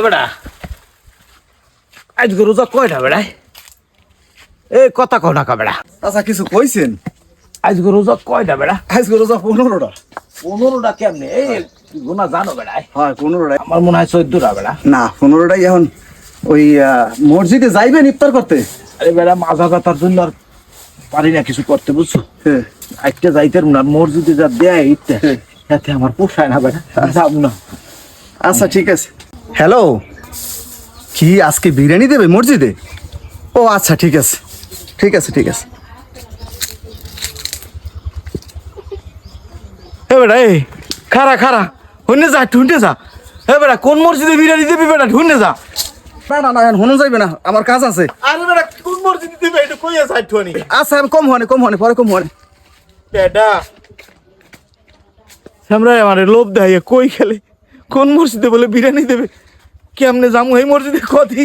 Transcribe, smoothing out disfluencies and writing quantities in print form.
বেড়া আজকে রোজা কয়টা বেড়া এই কথা কও না কা বেড়া আচ্ছা কিছু কইছেন? আজকে রোজা কয়টা বেড়া আজকে রোজা 15টা। 15টা কেমনে এই গুনা জানো বেড়া হ্যাঁ 15টা। আমার মনে হয় 14টা বেড়া না 15টাই এখন ওই মসজিদে যাইবেন ইফতার করতে? আরে বেড়া মাজা ব্যথার জন্য আর পারি না কিছু করতে বুঝছো হ্যাঁ একটা যাইতে না মসজিদে যা দেয় ইতে এতে আমার পোষায় না বেড়া যাব না। আচ্ছা ঠিক আছে। হ্যালো, কি আজকে বিরিয়ানি দেবে মসজিদে? ও আচ্ছা ঠিক আছে ঠিক আছে ঠিক আছে। হে বেড়া এই খারা খারা হুনে যা ঢুঁড়ে যা। হে বেড়া কোন মসজিদে বিরিয়ানি দিবি বেড়া ঢুঁড়ে যা। না না না এখন হনো যাইবে না, আমার কাজ আছে। আরে বেড়া কোন মসজিদে দিবি এটা কইয়া যা ঢুঁড়ি। আচ্ছা আমি কম হনে পরে কম হনে। বেটা আমরা আমার লোভ দেয় কই খেলে কোন মসজিদে বলে বিরিয়ানি দেবে কেমনে যামু এই মসজিদে কদি